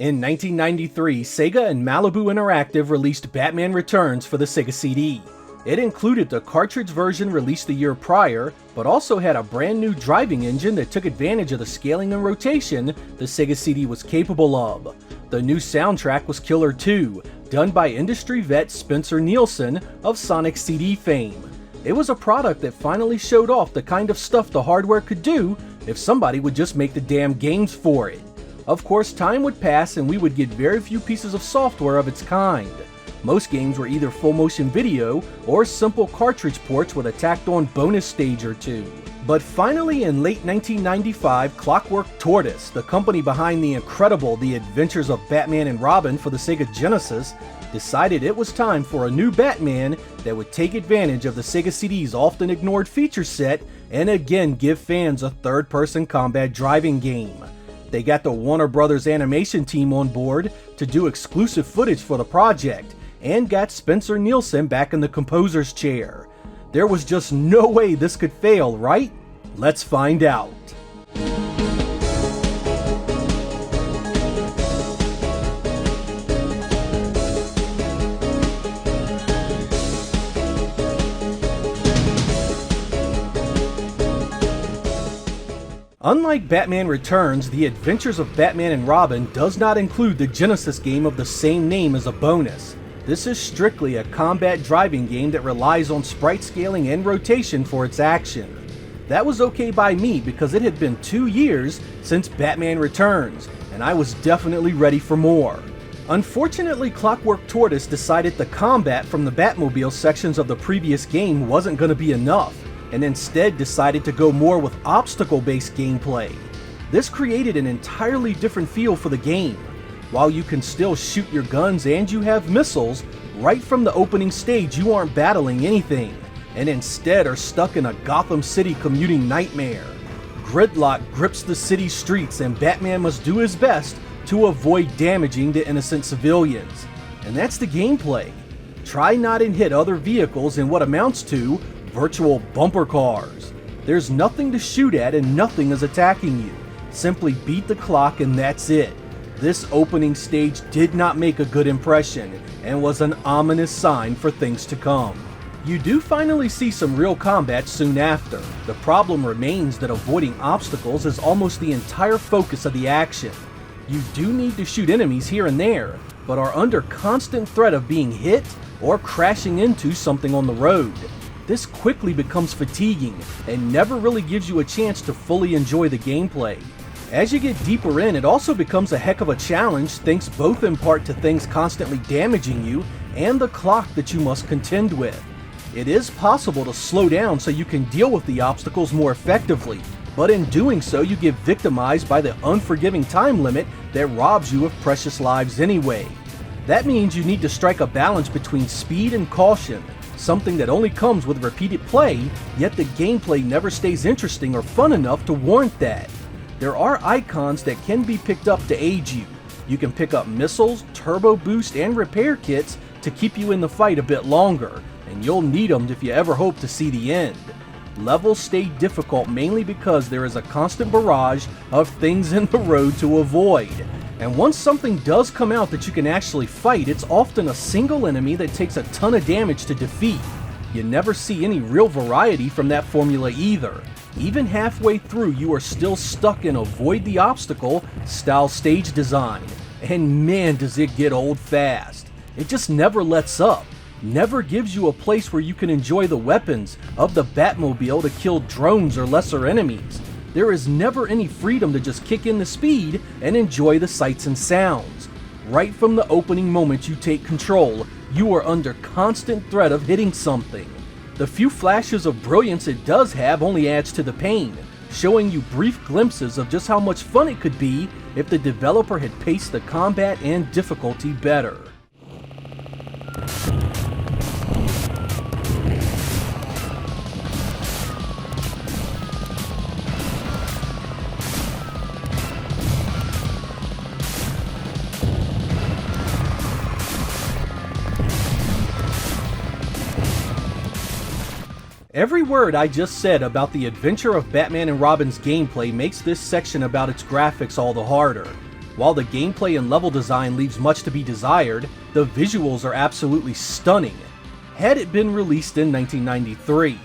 In 1993, Sega and Malibu Interactive released Batman Returns for the Sega CD. It included the cartridge version released the year prior, but also had a brand new driving engine that took advantage of the scaling and rotation the Sega CD was capable of. The new soundtrack was killer too, done by industry vet Spencer Nilsen of Sonic CD fame. It was a product that finally showed off the kind of stuff the hardware could do if somebody would just make the damn games for it. Of course, time would pass and we would get very few pieces of software of its kind. Most games were either full motion video or simple cartridge ports with a tacked on bonus stage or two. But finally in late 1995, Clockwork Tortoise, the company behind the incredible The Adventures of Batman and Robin for the Sega Genesis, decided it was time for a new Batman that would take advantage of the Sega CD's often ignored feature set and again give fans a third-person combat driving game. They got the Warner Brothers animation team on board to do exclusive footage for the project, and got Spencer Nilsen back in the composer's chair. There was just no way this could fail, right? Let's find out. Unlike Batman Returns, The Adventures of Batman and Robin does not include the Genesis game of the same name as a bonus. This is strictly a combat driving game that relies on sprite scaling and rotation for its action. That was okay by me because it had been 2 years since Batman Returns, and I was definitely ready for more. Unfortunately, Clockwork Tortoise decided the combat from the Batmobile sections of the previous game wasn't going to be enough, and instead decided to go more with obstacle-based gameplay. This created an entirely different feel for the game. While you can still shoot your guns and you have missiles, right from the opening stage you aren't battling anything, and instead are stuck in a Gotham City commuting nightmare. Gridlock grips the city streets and Batman must do his best to avoid damaging the innocent civilians. And that's the gameplay. Try not and hit other vehicles in what amounts to virtual bumper cars. There's nothing to shoot at and nothing is attacking you. Simply beat the clock and that's it. This opening stage did not make a good impression and was an ominous sign for things to come. You do finally see some real combat soon after. The problem remains that avoiding obstacles is almost the entire focus of the action. You do need to shoot enemies here and there, but are under constant threat of being hit or crashing into something on the road. This quickly becomes fatiguing and never really gives you a chance to fully enjoy the gameplay. As you get deeper in, it also becomes a heck of a challenge thanks both in part to things constantly damaging you and the clock that you must contend with. It is possible to slow down so you can deal with the obstacles more effectively, but in doing so you get victimized by the unforgiving time limit that robs you of precious lives anyway. That means you need to strike a balance between speed and caution, something that only comes with repeated play, yet the gameplay never stays interesting or fun enough to warrant that. There are icons that can be picked up to aid you. You can pick up missiles, turbo boost, and repair kits to keep you in the fight a bit longer, and you'll need them if you ever hope to see the end. Levels stay difficult mainly because there is a constant barrage of things in the road to avoid. And once something does come out that you can actually fight, it's often a single enemy that takes a ton of damage to defeat. You never see any real variety from that formula either. Even halfway through, you are still stuck in avoid the obstacle style stage design. And man, does it get old fast. It just never lets up. Never gives you a place where you can enjoy the weapons of the Batmobile to kill drones or lesser enemies. There is never any freedom to just kick in the speed and enjoy the sights and sounds. Right from the opening moment you take control, you are under constant threat of hitting something. The few flashes of brilliance it does have only adds to the pain, showing you brief glimpses of just how much fun it could be if the developer had paced the combat and difficulty better. Every word I just said about the adventure of Batman and Robin's gameplay makes this section about its graphics all the harder. While the gameplay and level design leaves much to be desired, the visuals are absolutely stunning, had it been released in 1993.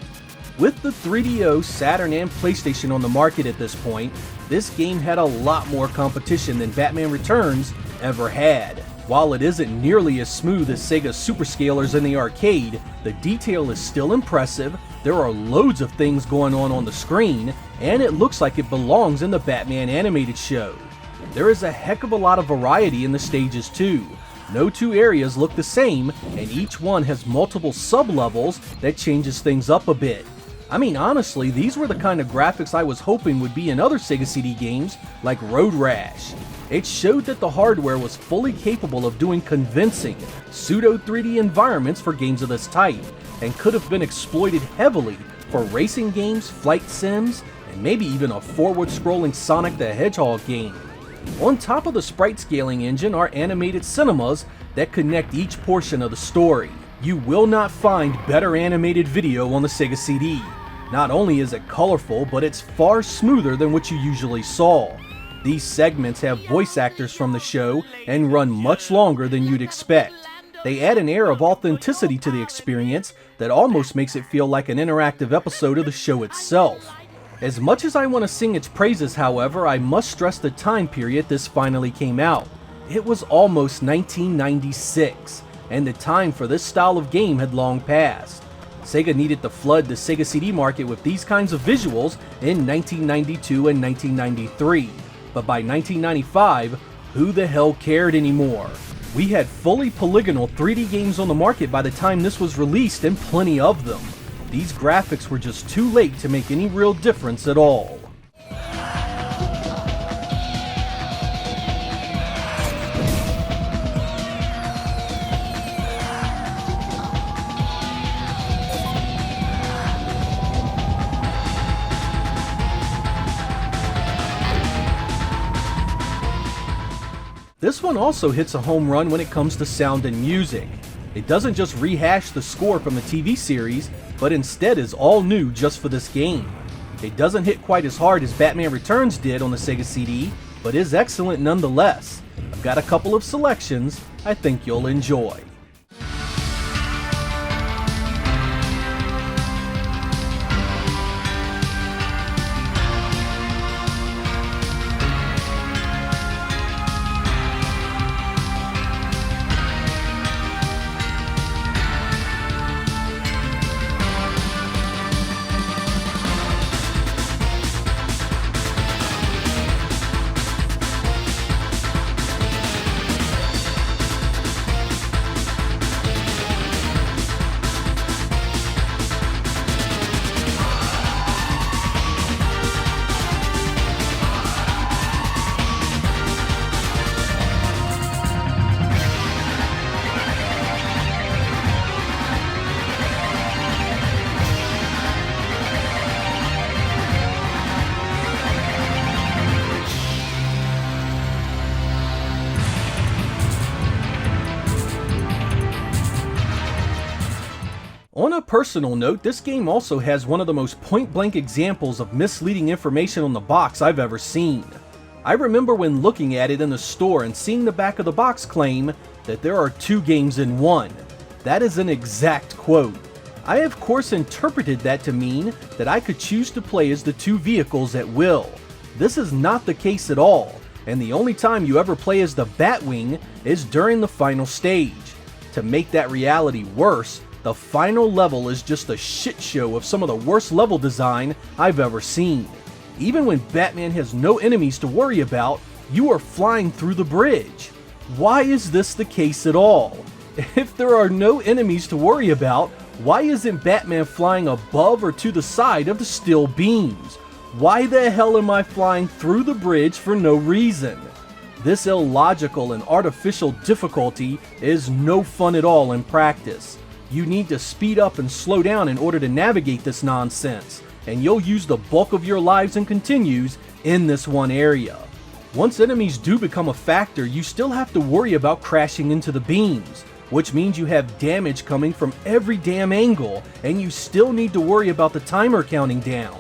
With the 3DO, Saturn, and PlayStation on the market at this point, this game had a lot more competition than Batman Returns ever had. While it isn't nearly as smooth as Sega's Superscalers in the arcade, the detail is still impressive, there are loads of things going on the screen, and it looks like it belongs in the Batman animated show. There is a heck of a lot of variety in the stages too. No two areas look the same, and each one has multiple sub-levels that changes things up a bit. I mean, honestly, these were the kind of graphics I was hoping would be in other Sega CD games like Road Rash. It showed that the hardware was fully capable of doing convincing, pseudo 3D environments for games of this type, and could have been exploited heavily for racing games, flight sims, and maybe even a forward-scrolling Sonic the Hedgehog game. On top of the sprite scaling engine are animated cinemas that connect each portion of the story. You will not find better animated video on the Sega CD. Not only is it colorful, but it's far smoother than what you usually saw. These segments have voice actors from the show and run much longer than you'd expect. They add an air of authenticity to the experience that almost makes it feel like an interactive episode of the show itself. As much as I want to sing its praises, however, I must stress the time period this finally came out. It was almost 1996, and the time for this style of game had long passed. Sega needed to flood the Sega CD market with these kinds of visuals in 1992 and 1993, but by 1995, who the hell cared anymore? We had fully polygonal 3D games on the market by the time this was released, and plenty of them. These graphics were just too late to make any real difference at all. This one also hits a home run when it comes to sound and music. It doesn't just rehash the score from the TV series, but instead is all new just for this game. It doesn't hit quite as hard as Batman Returns did on the Sega CD, but is excellent nonetheless. I've got a couple of selections I think you'll enjoy. On a personal note, this game also has one of the most point-blank examples of misleading information on the box I've ever seen. I remember when looking at it in the store and seeing the back of the box claim that there are 2 games in one. That is an exact quote. I of course interpreted that to mean that I could choose to play as the 2 vehicles at will. This is not the case at all, and the only time you ever play as the Batwing is during the final stage. To make that reality worse, the final level is just a shit show of some of the worst level design I've ever seen. Even when Batman has no enemies to worry about, you are flying through the bridge. Why is this the case at all? If there are no enemies to worry about, why isn't Batman flying above or to the side of the steel beams? Why the hell am I flying through the bridge for no reason? This illogical and artificial difficulty is no fun at all in practice. You need to speed up and slow down in order to navigate this nonsense, and you'll use the bulk of your lives and continues in this one area. Once enemies do become a factor, you still have to worry about crashing into the beams, which means you have damage coming from every damn angle, and you still need to worry about the timer counting down.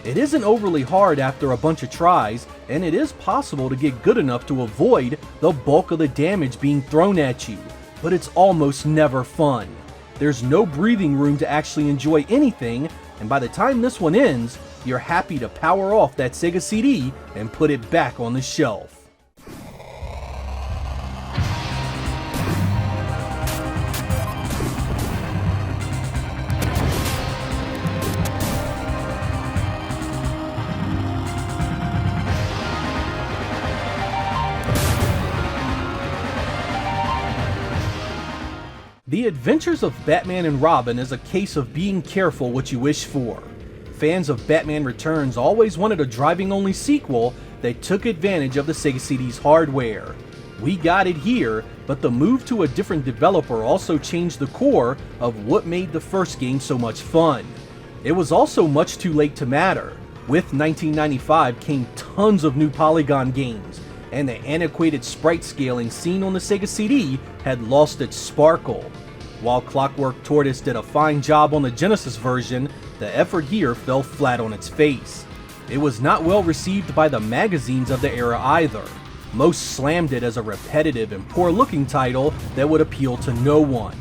It isn't overly hard after a bunch of tries, and it is possible to get good enough to avoid the bulk of the damage being thrown at you, but it's almost never fun. There's no breathing room to actually enjoy anything, and by the time this one ends, you're happy to power off that Sega CD and put it back on the shelf. The Adventures of Batman and Robin is a case of being careful what you wish for. Fans of Batman Returns always wanted a driving-only sequel that took advantage of the Sega CD's hardware. We got it here, but the move to a different developer also changed the core of what made the first game so much fun. It was also much too late to matter. With 1995 came tons of new polygon games, and the antiquated sprite scaling seen on the Sega CD had lost its sparkle. While Clockwork Tortoise did a fine job on the Genesis version, the effort here fell flat on its face. It was not well received by the magazines of the era either. Most slammed it as a repetitive and poor-looking title that would appeal to no one.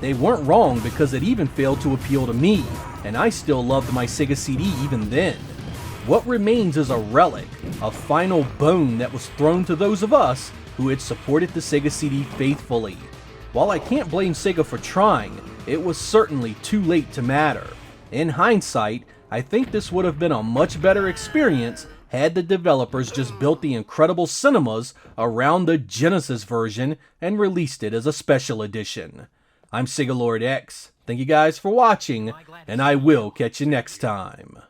They weren't wrong, because it even failed to appeal to me, and I still loved my Sega CD even then. What remains is a relic, a final bone that was thrown to those of us who had supported the Sega CD faithfully. While I can't blame Sega for trying, it was certainly too late to matter. In hindsight, I think this would have been a much better experience had the developers just built the incredible cinemas around the Genesis version and released it as a special edition. I'm Sega Lord X. Thank you guys for watching, and I will catch you next time.